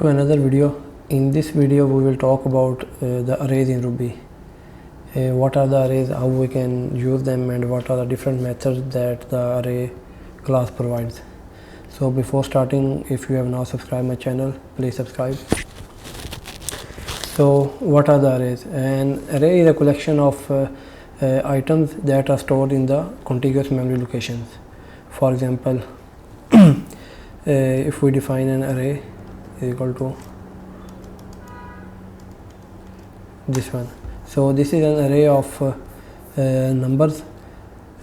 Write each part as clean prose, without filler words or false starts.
To another video. In this video we will talk about the arrays in Ruby. What are the arrays, how we can use them, and what are the different methods that the array class provides. So before starting, if you have not subscribed my channel, please subscribe. So what are the arrays? An array is a collection of items that are stored in the contiguous memory locations. For example, if we define an array is equal to this one. So this is an array of numbers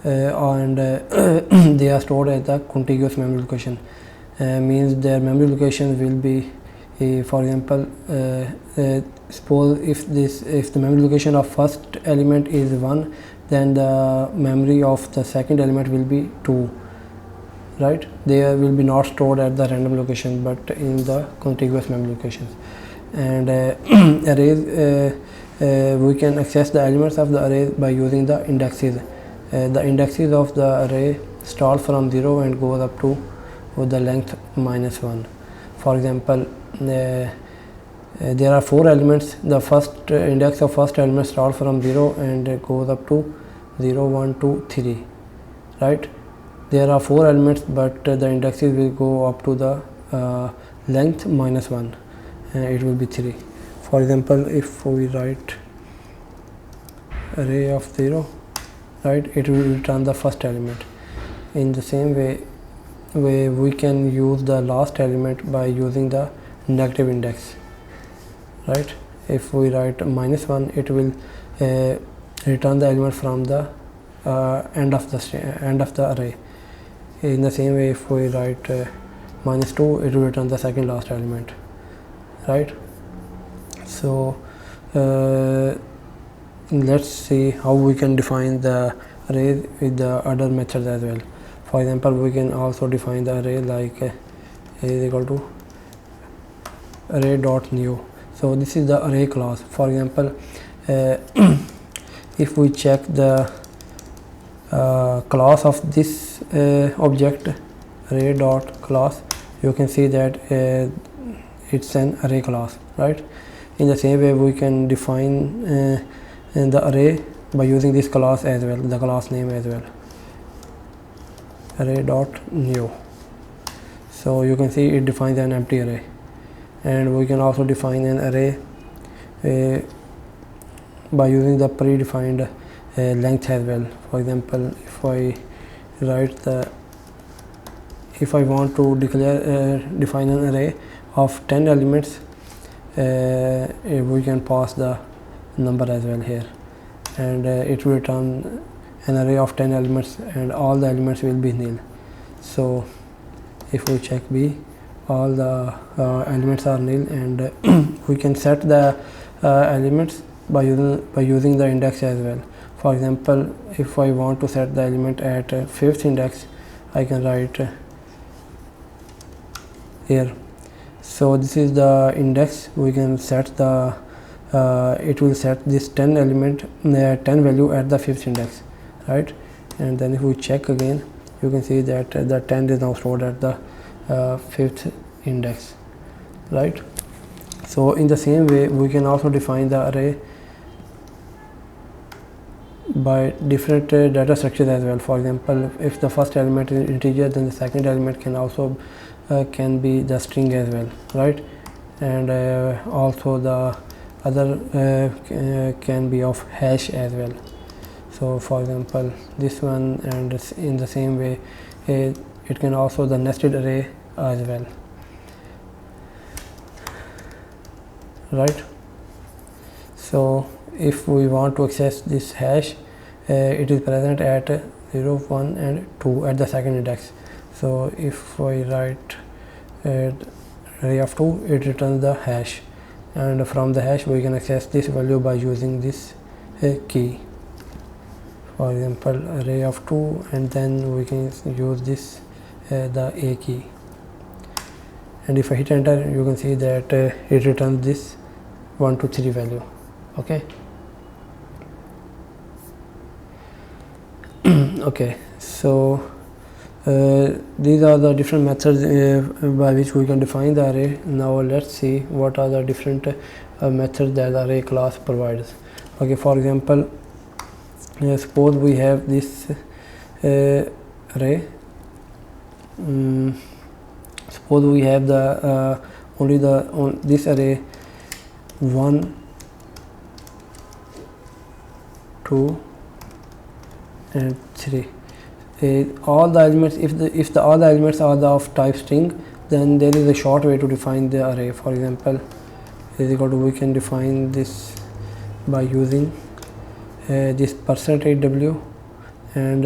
and they are stored at the contiguous memory location. Means their memory locations will be, for example, suppose if the memory location of first element is 1, then the memory of the second element will be 2. Right, they will be not stored at the random location but in the contiguous memory locations. And arrays, we can access the elements of the array by using the indexes. The indexes of the array start from 0 and goes up to the length -1. For example, there are 4 elements. The first index of first element starts from 0 and goes up to 0, 1, 2, 3. Right, there are 4 elements, but the indexes will go up to the length -1. It will be 3. For example, if we write array of 0, right, it will return the first element. In the same way, we can use the last element by using the negative index. Right, if we write -1, it will return the element from the end of the array. In the same way, if we write -2, it will return the second last element. Right, so let's see how we can define the array with the other methods as well. For example, we can also define the array like is equal to array.new. So this is the array class. For example, if we check the class of this object, array.class, you can see that it's an array class. Right, in the same way, we can define the array by using this class as well, the class name as well, array.new. So you can see it defines an empty array. And we can also define an array by using the predefined length as well. For example, if I want to define an array of 10 elements, we can pass the number as well here, and it will return an array of 10 elements and all the elements will be nil. So if we check B, all the elements are nil, and we can set the elements by using the index as well. For example, if I want to set the element at 5th index, I can write here. So this is the index. We can set the it will set this 10 value at the 5th index. Right, and then if we check again, you can see that the 10 is now stored at the 5th index. Right, so in the same way, we can also define the array by different data structures as well. For example, if the first element is integer, then the second element can also can be the string as well. Right, and also the other can be of hash as well. So for example, this one, and in the same way, it can also the nested array as well. Right, so if we want to access this hash, it is present at 0, 1 and 2 at the second index. So if I write array of 2, it returns the hash, and from the hash we can access this value by using this key. For example, array of 2, and then we can use this the A key, and if I hit enter, you can see that it returns this 1, 2, 3 value. Okay. Okay, so these are the different methods by which we can define the array. Now let's see what are the different methods that the array class provides. Okay, for example, suppose we have this array. Suppose we have the on this array 1, 2 and 3. All the elements, if all the elements are of type string, then there is a short way to define the array. For example, is equal to, we can define this by using this %w, and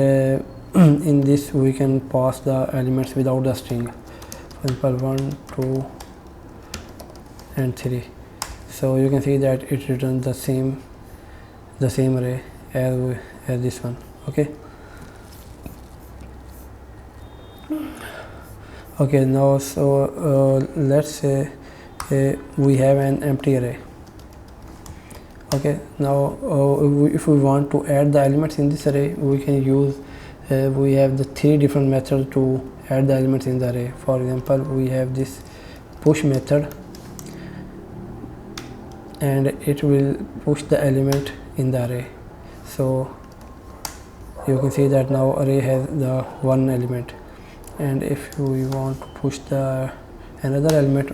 in this we can pass the elements without the string. For example, 1, 2 and 3. So you can see that it returns the same array as this one. Okay, now so let's say we have an empty array. Okay, now if we want to add the elements in this array, we can use we have the 3 different methods to add the elements in the array. For example, we have this push method, and it will push the element in the array. So you can see that now array has the 1 element, and if we want to push the another element,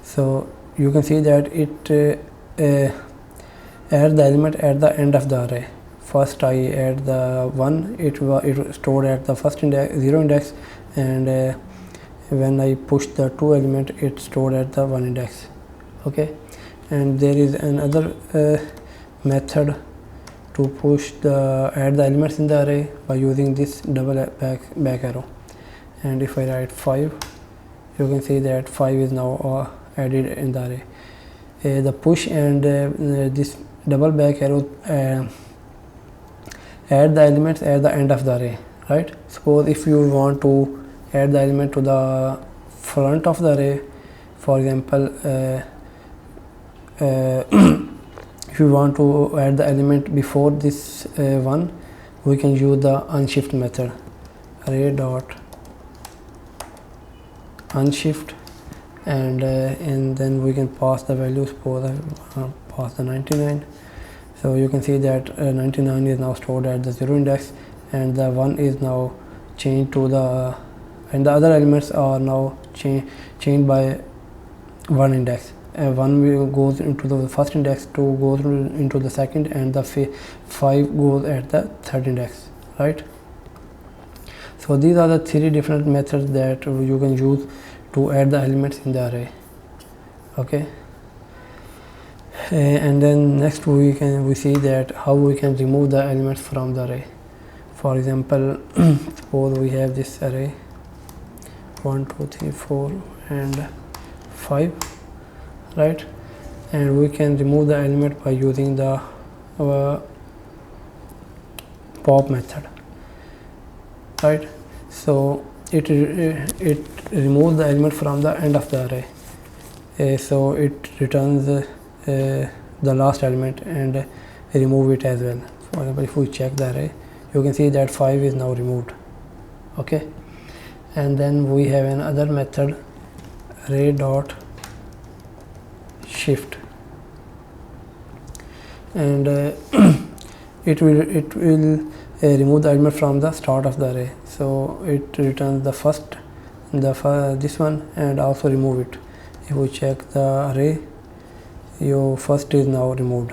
so you can see that it add the element at the end of the array. First I add the 1, it stored at the first index, 0 index, and when I push the 2 element, it stored at the 1 index. Okay, and there is another method to push add the elements in the array by using this double back arrow. And if I write 5, you can see that 5 is now added in the array. The push and this double back arrow add the elements at the end of the array, right? Suppose if you want to add the element to the front of the array, for example, if you want to add the element before this one, we can use the unshift method. Array dot unshift, and then we can pass the value. Suppose I pass the 99. So you can see that 99 is now stored at the 0 index, and the 1 is now changed to the, and the other elements are now changed by 1 index. 1 will goes into the first index, 2 goes into the second, and the 5 goes at the third index, right? So these are the 3 different methods that you can use to add the elements in the array. Okay, and then next we see that how we can remove the elements from the array. For example, suppose we have this array 1, 2, 3, 4 and 5, right? And we can remove the element by using the pop method, right? So it removes the element from the end of the array. So it returns the last element and remove it as well. For example, if we check the array, you can see that 5 is now removed. Okay, and then we have another method, array dot shift, and it will remove the element from the start of the array. So it returns the first, this one, and also remove it. If we check the array, your first is now removed.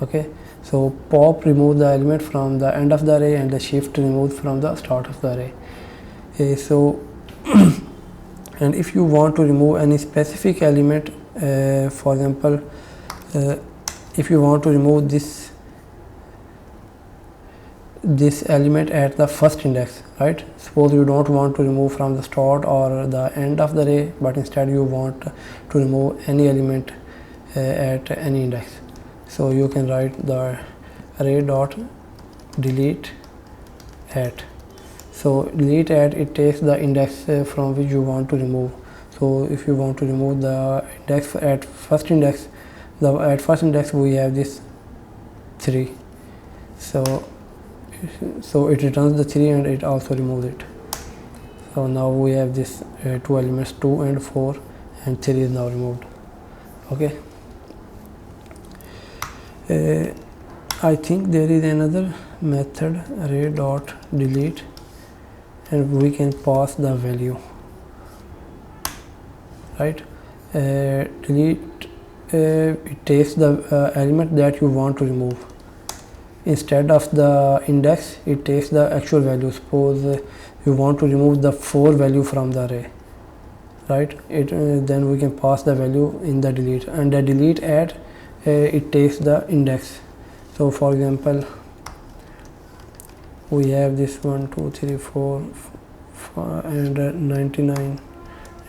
Okay, so pop remove the element from the end of the array, and the shift removed from the start of the array. So and if you want to remove any specific element, for example, if you want to remove this element at the first index, right? Suppose you don't want to remove from the start or the end of the array, but instead you want to remove any element at any index. So you can write the array dot delete at. So delete at, it takes the index from which you want to remove. So if you want to remove the index at first index, at first index we have this 3. So it returns the 3 and it also removes it. So now we have this two elements 2 and 4, and 3 is now removed. Okay. I think there is another method, array dot delete, and we can pass the value, right? Delete, it takes the element that you want to remove. Instead of the index, it takes the actual value. Suppose you want to remove the 4 value from the array, right? Then we can pass the value in the delete, and the delete add it takes the index. So for example, we have this 1 2 3 4 and 99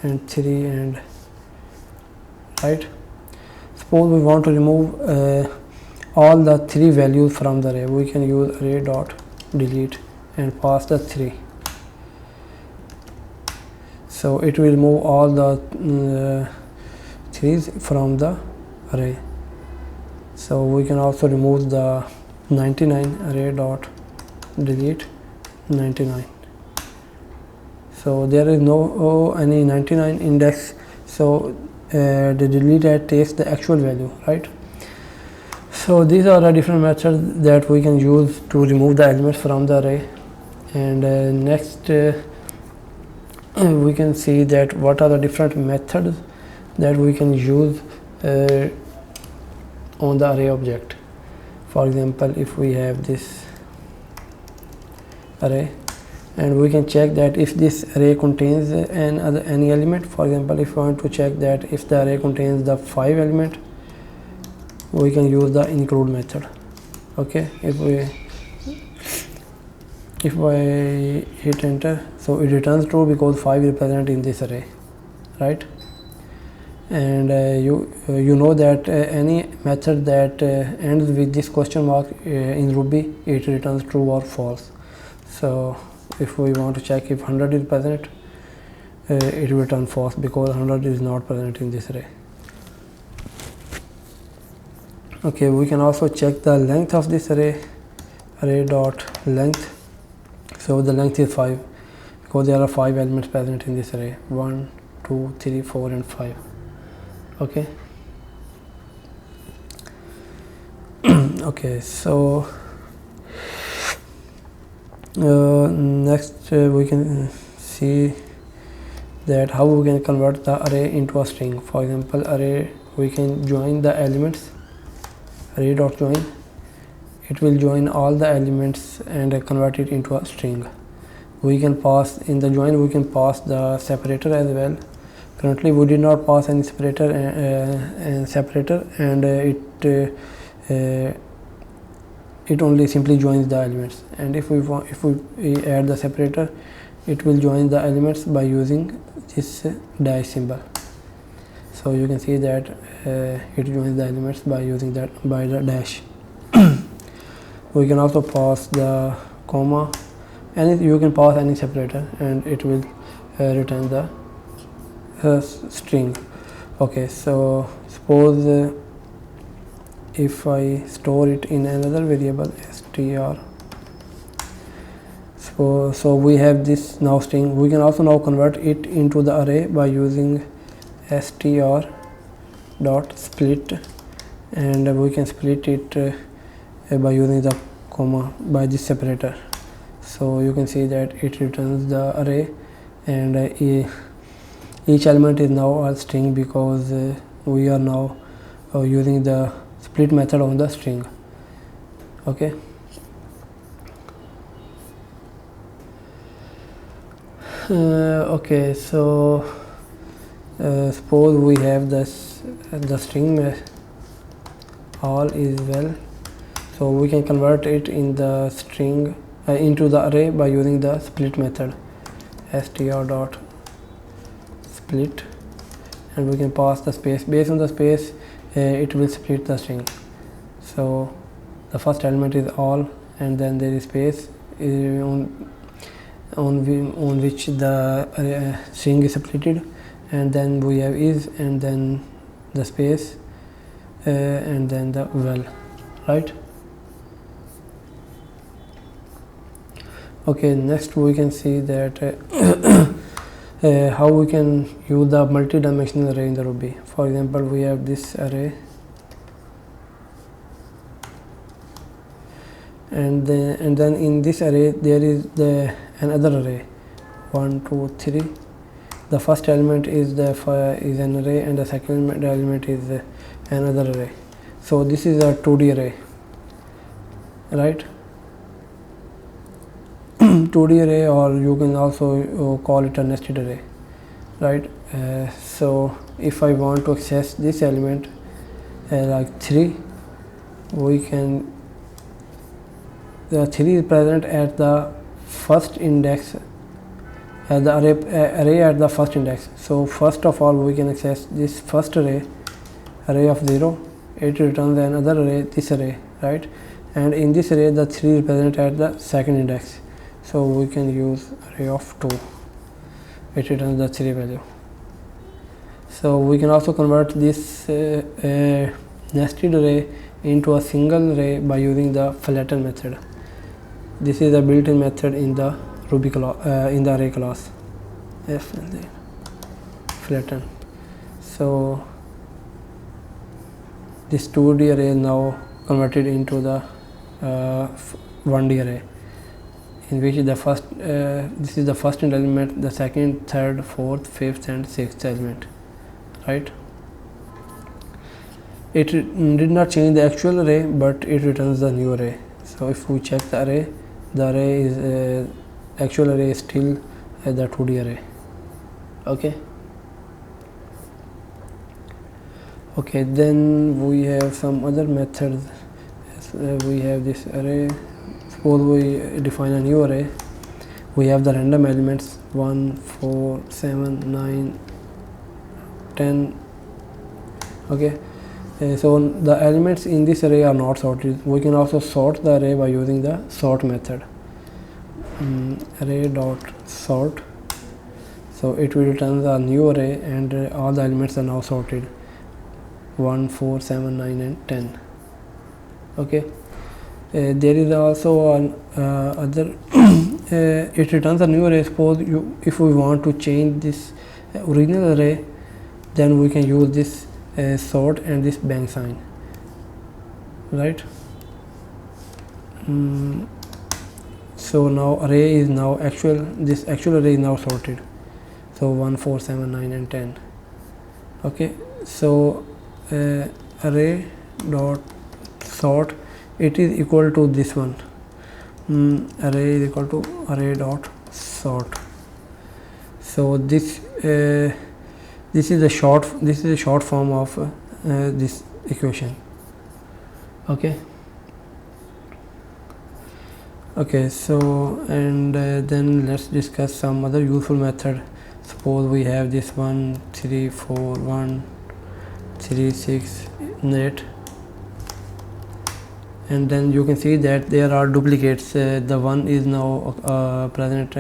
and 3, and right. Suppose we want to remove all the 3 values from the array. We can use array dot delete and pass the 3. So it will remove all the 3s from the array. So we can also remove the 99, array dot delete 99. So there is no any 99 index, so the delete add takes the actual value, right? So these are the different methods that we can use to remove the elements from the array. And next we can see that what are the different methods that we can use on the array object. For example, if we have this array, and we can check that if this array contains any element. For example, if we want to check that if the array contains the 5 element, we can use the include method. Okay, if I hit enter, so it returns true because 5 is present in this array, right? And you know that any method that ends with this question mark in Ruby, it returns true or false. So if we want to check if 100 is present, it will return false because 100 is not present in this array. Okay, we can also check the length of this array, array dot length. So the length is 5 because there are 5 elements present in this array, 1 2 3 4 and 5. Okay. Okay, so next we can see that how we can convert the array into a string. For example, array, we can join the elements, array dot join. It will join all the elements and convert it into a string. We can pass in the join, we can pass the separator as well. Currently we did not pass any separator and it only simply joins the elements. And if we add the separator, it will join the elements by using this dash symbol. So you can see that it joins the elements by using that, by the dash. We can also pass the comma, and you can pass any separator and it will return the string. Okay, so suppose if I store it in another variable str, so we have this now string. We can also now convert it into the array by using str dot split, and we can split it by using the comma by this separator. So you can see that it returns the array, and each element is now a string because we are now using the split method on the string. Okay. Okay, so suppose we have this the string all is well, so we can convert it in the string into the array by using the split method, str dot split, and we can pass the space. Based on the space, it will split the string. So the first element is all, and then there is space on which the string is splitted, and then we have is, and then the space, and then the well, right? Okay, next we can see that how we can use the multi-dimensional array in the Ruby. For example, we have this array, and then in this array there is another array 1 2 3. The first element is an array, and the second element is another array. So this is a 2D array, right? 2D array, or you can also call it a nested array, right? So if I want to access this element like 3, we can, the 3 is present at the first index, the array at the first index. So first of all we can access this first array of 0. It returns another array, this array, right? And in this array the 3 is present at the second index, so we can use array of 2. It returns the 3 value. So we can also convert this nested array into a single array by using the flatten method. This is a built-in method in the Ruby in the array class, flatten. So this 2D array is now converted into the 1D array, in which the first this is the first element, the second, third, fourth, fifth and sixth element, right? It did not change the actual array, but it returns the new array. So if we check the array is actual array is still the 2D array. Okay, then we have some other methods. We have this array. Suppose we define a new array. We have the random elements 1 4 7 9 10. Okay, so the elements in this array are not sorted. We can also sort the array by using the sort method. Array dot sort, so it will return a new array, and all the elements are now sorted 1 4 7 9 and 10. Okay, there is also an other it returns a new array. Suppose if we want to change this original array, then we can use this sort and this bang sign, right? So now array is now this actual array is now sorted, so 1 4 7 9 and 10. Okay, so array dot sort, it is equal to this one. Array is equal to array dot sort. So this is a short form of this equation. Okay, so and then let's discuss some other useful method. Suppose we have this 1 3 4 1 3 6 8, and then you can see that there are duplicates. The 1 is now present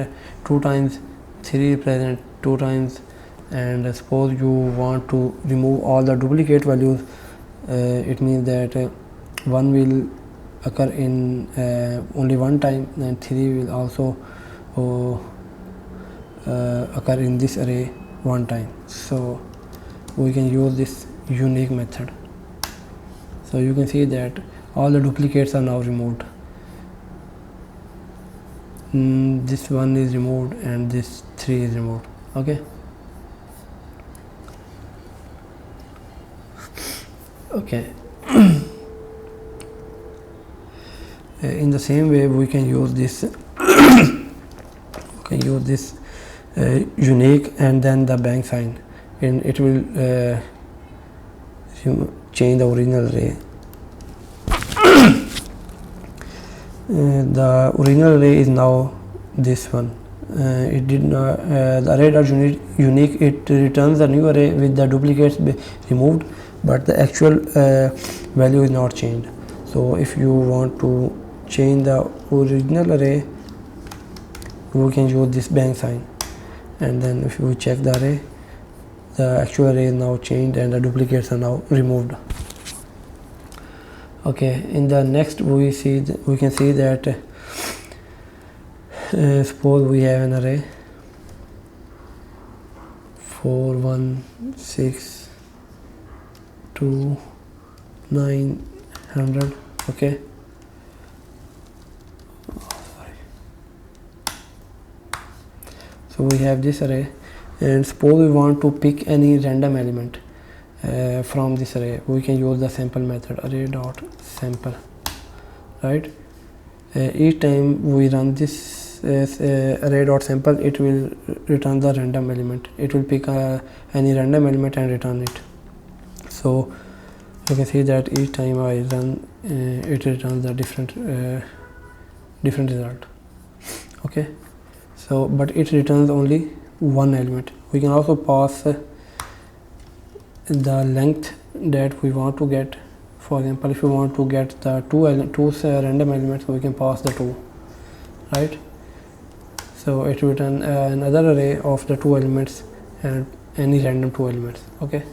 2 times, 3 is present 2 times, and suppose you want to remove all the duplicate values. It means that 1 will occur in only one time, and 3 will also occur in this array one time. So we can use this unique method. So you can see that all the duplicates are now removed. This 1 is removed and this 3 is removed. Okay. In the same way, we can use this unique and then the bang sign, and it will change the original array. The original array is now this one. It did not the array dot unique, it returns a new array with the duplicates removed, but the actual value is not changed. So if you want to change the original array, we can use this bang sign, and then if we check the array, the actual array is now changed and the duplicates are now removed. Okay, in the next we can see that suppose we have an array 4 1 6 2 900. Okay, so we have this array, and suppose we want to pick any random element from this array. We can use the sample method, array dot sample, right? Each time we run this array dot sample, it will return the random element. It will pick any random element and return it. So you can see that each time I run, it returns a different result. Okay, so but it returns only one element. We can also pass the length that we want to get. For example, if you want to get the two random elements, we can pass the 2, right? So it return another array of the 2 elements and any random 2 elements. Okay,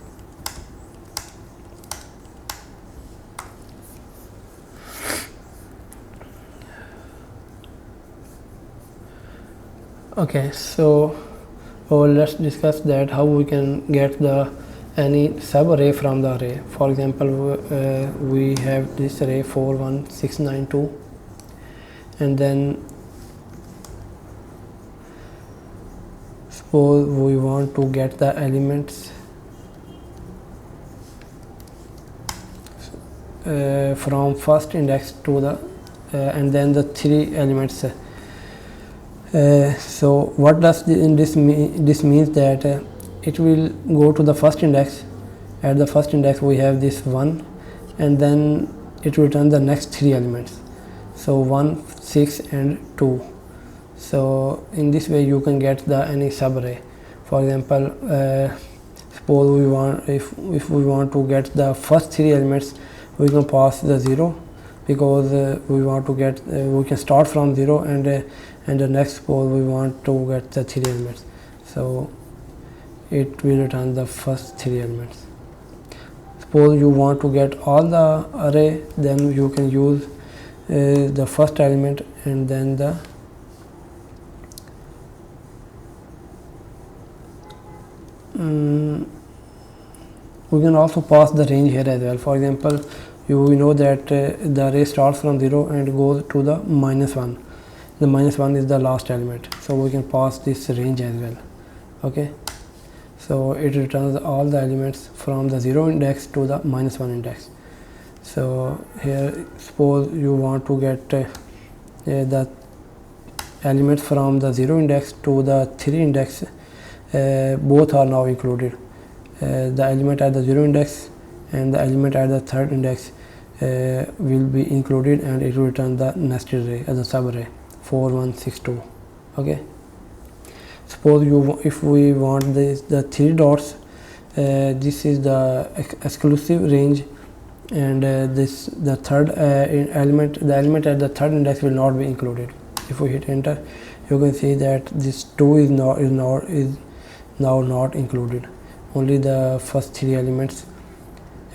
okay, so let's discuss that how we can get the any sub array from the array. For example, we have this array 4 1 6 9 2, and then suppose we want to get the elements from first index to the and then the 3 elements. So what does this mean? This means that it will go to the first index. At the first index we have this 1, and then it will return the next 3 elements, so 1 6 and 2. So in this way you can get the any subarray. For example, suppose we want, if we want to get the first 3 elements, we can pass the 0, because we want to get we can start from 0, and the next suppose we want to get the 3 elements, so it will return the first 3 elements. Suppose you want to get all the array, then you can use the first element and then the we can also pass the range here as well. For example, we know that the array starts from 0 and goes to the -1. The -1 is the last element, so we can pass this range as well. Okay, so it returns all the elements from the 0 index to the -1 index. So here suppose you want to get the elements from the 0 index to the 3 index, both are now included. The element at the 0 index and the element at the 3rd index will be included, and it will return the nested array as a subarray 4 1 6 2. Okay, suppose if we want the 3 dots, this is the exclusive range, and the third element, the element at the 3rd index will not be included. If we hit enter, you can see that this 2 is now not included. Only the first 3 elements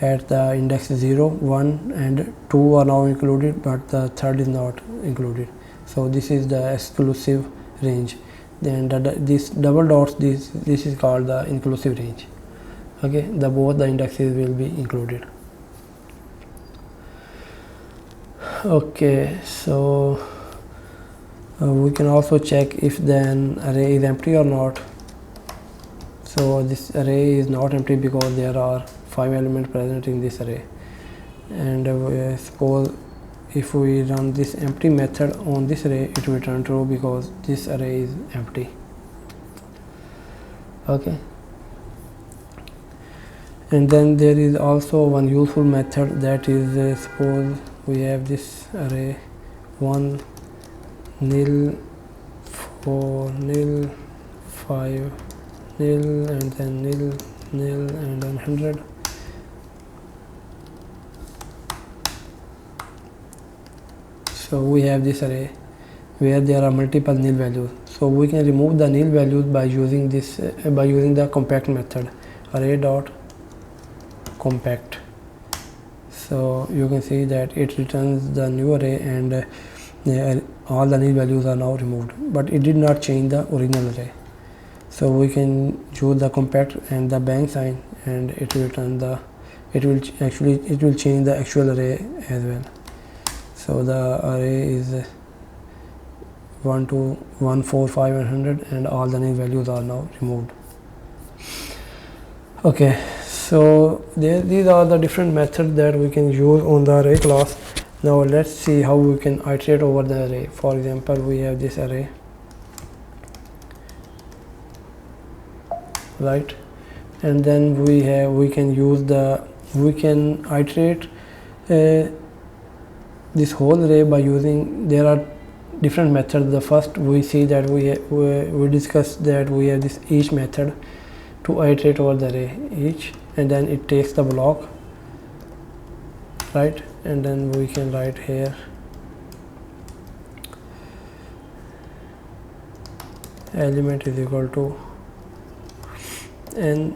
at the index 0 1 and 2 are now included, but the 3rd is not included. So this is the exclusive range. Then this double dots, this is called the inclusive range. Okay, both the indexes will be included. Okay, so we can also check if then array is empty or not. So this array is not empty because there are 5 elements present in this array, and suppose if we run this empty method on this array, it will return true because this array is empty. Okay, and then there is also one useful method, that is suppose we have this array 1 nil 4 nil 5 nil and then nil nil and then 100. So we have this array where there are multiple nil values. So we can remove the nil values by using this by using the compact method, array dot compact. So you can see that it returns the new array, and all the nil values are now removed, but it did not change the original array. So we can use the compact and the bang sign, and it will return the it will change the actual array as well. So the array is 1 2 1 4 5 and 100, and all the name values are now removed. Okay, so these are the different methods that we can use on the array class. Now let's see how we can iterate over the array. For example, we have this array, right, and then we can iterate this whole array by using, there are different methods. The first we see that we discussed that we have this each method to iterate over the array each, and then it takes the block, right, and then we can write here element is equal to n.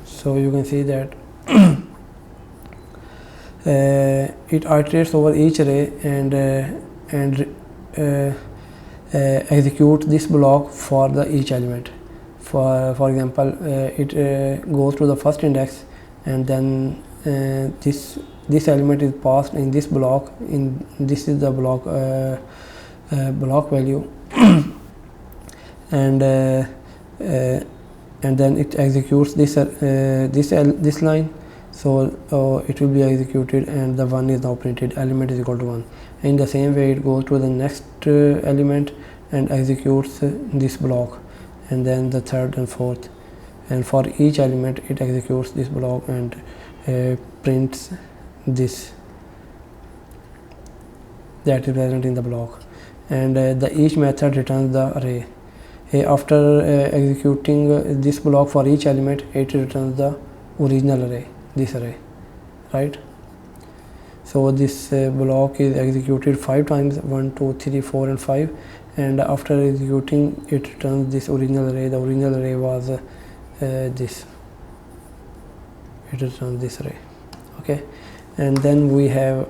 So you can see that it iterates over each array and execute this block for the each element. For example, it goes to the first index, and then this element is passed in this block. This is the block block value, and then it executes this line. So it will be executed, and the 1 is now printed, element is equal to 1. In the same way, it goes to the next element and executes this block, and then the third and fourth, and for each element it executes this block and prints this that is present in the block, and the each method returns the array. After executing this block for each element, it returns the original array, this array, right. So this block is executed 5 times, 1 2 3 4 and 5, and after executing it returns this original array. The original array was this, it returns this array. Okay, and then we have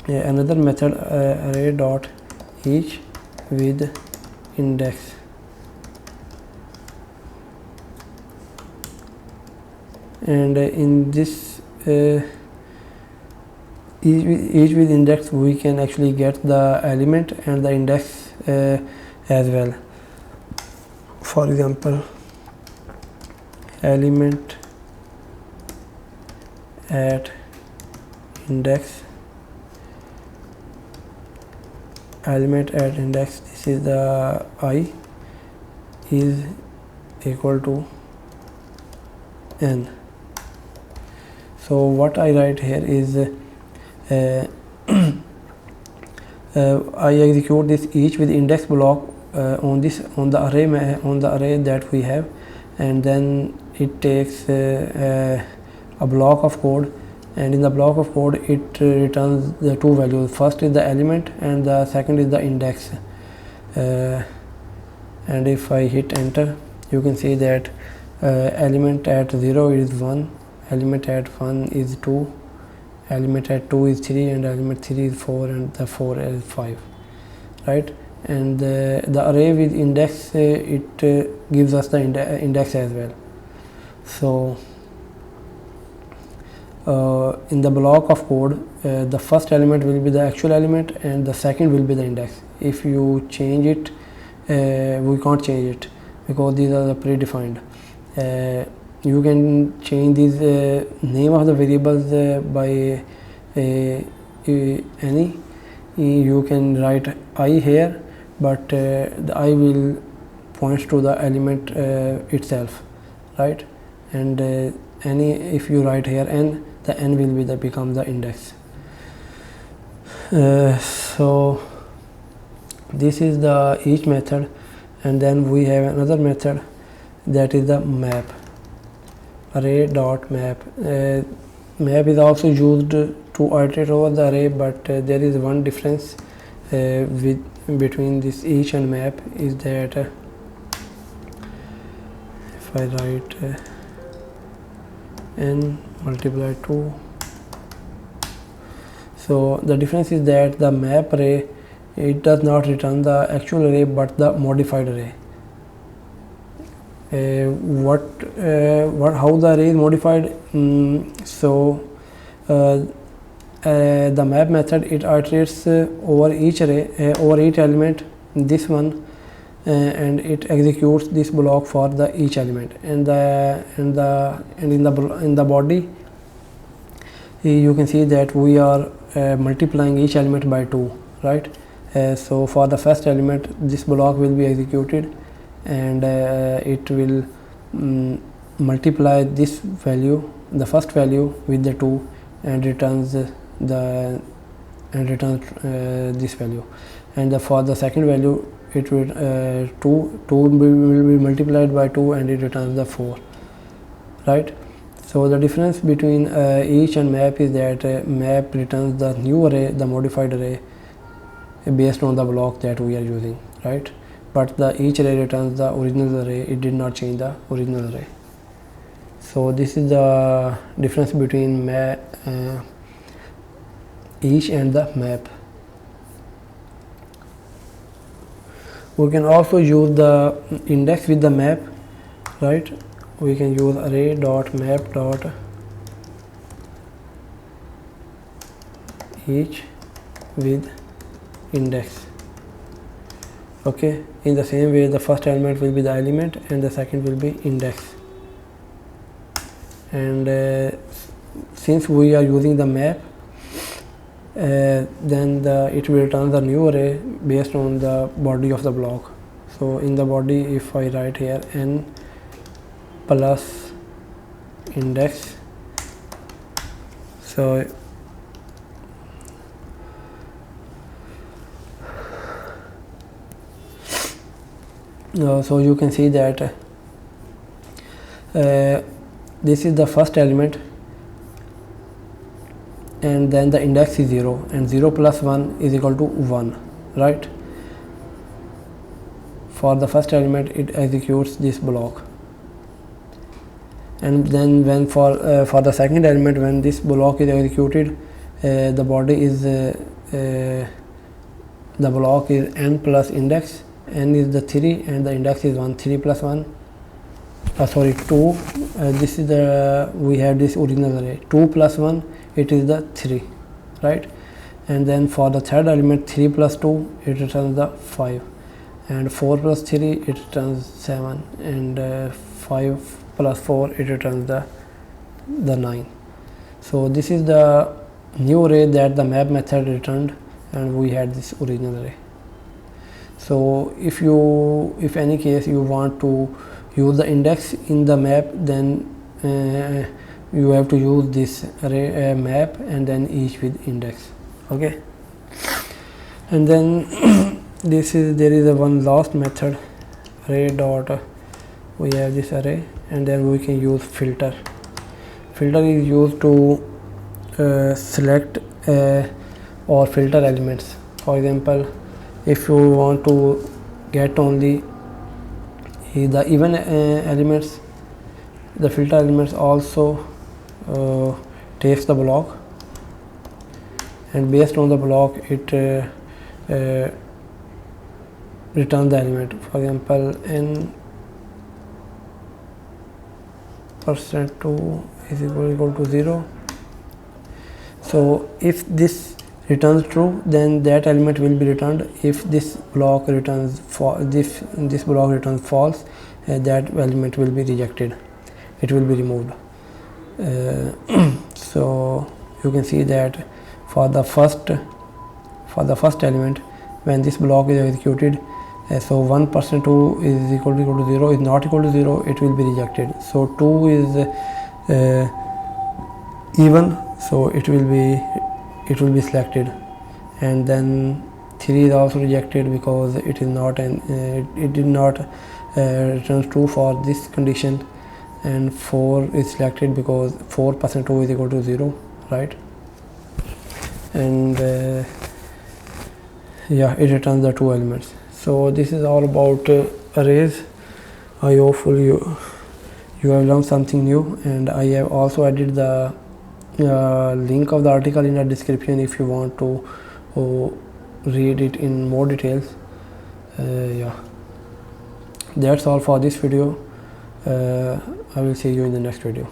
another method, array dot each with index. And in this each with index, we can actually get the element and the index as well. For example, element at index, this is the I is equal to n. So what I write here is I execute this each with index block on the array that we have, and then it takes a block of code, and in the block of code it returns the two values. First is the element and the second is the index, and if I hit enter, you can see that element at 0 is 1, element at 1 is 2, element at 2 is 3, and element 3 is 4, and the 4 is 5, right. And the array with index, it gives us the index as well. So in the block of code, the first element will be the actual element and the second will be the index. If you change it, we can't change it because these are the predefined. You can change these name of the variables by any. You can write I here, but the I will points to the element itself, right. And any, if you write here n, the n will be become the index. So this is the each method, and then we have another method, that is the map, array dot map. Map is also used to iterate over the array, but there is one difference between this each and map, is that if I write n multiply 2, so the difference is that the map array it does not return the actual array but the modified array. How the array is modified? The map method, it iterates over each array, over each element, this one, and it executes this block for the each element. And in the body, you can see that we are multiplying each element by 2, right? So for the first element, this block will be executed, and it will multiply this value, the first value, with the 2, and returns this value. And for the second value, it will 2 will be multiplied by 2, and it returns the 4, right? So the difference between each and map is that map returns the new array, the modified array, based on the block that we are using, right? But each array returns the original array. It did not change the original array. So this is the difference between each and the map. We can also use the index with the map, right? We can use array dot map dot each with index. Okay, in the same way, the first element will be the element and the second will be index. And since we are using the map, then it will return the new array based on the body of the block. So in the body, if I write here n plus index, so you can see that this is the first element, and then the index is 0, and 0 plus 1 is equal to 1, right? For the first element, it executes this block. And then when for the second element, when this block is executed, the body is the block is n plus index. N is the 3 and the index is 1. 3 plus 1, 2. This is we have this original array. 2 plus 1, it is the 3, right? And then for the third element, 3 plus 2, it returns the 5, and 4 plus 3, it returns 7, and 5 plus 4, it returns the 9. So this is the new array that the map method returned, and we had this original array. So if any case you want to use the index in the map, then you have to use this array map and then each with index. Okay, and then there is a one last method, array dot, we have this array, and then we can use filter. Filter is used to select or filter elements. For example, if you want to get only the even elements, the filter elements also takes the block, and based on the block, it returns the element. For example, n %2 is equal to 0. So if this returns true, then that element will be returned. If this block returns this block returns false, that element will be rejected. It will be removed. So you can see that for the first element, when this block is executed, so 1%2 is equal to 0 is not equal to 0, it will be rejected. So 2 is even, so it will be selected, and then 3 is also rejected because it is not it did not return true for this condition, and 4 is selected because 4%2 is equal to 0, right? And yeah, it returns the two elements. So this is all about arrays. I hopefully you have learned something new, and I have also added the link of the article in the description if you want to read it in more details. Yeah, that's all for this video. I will see you in the next video.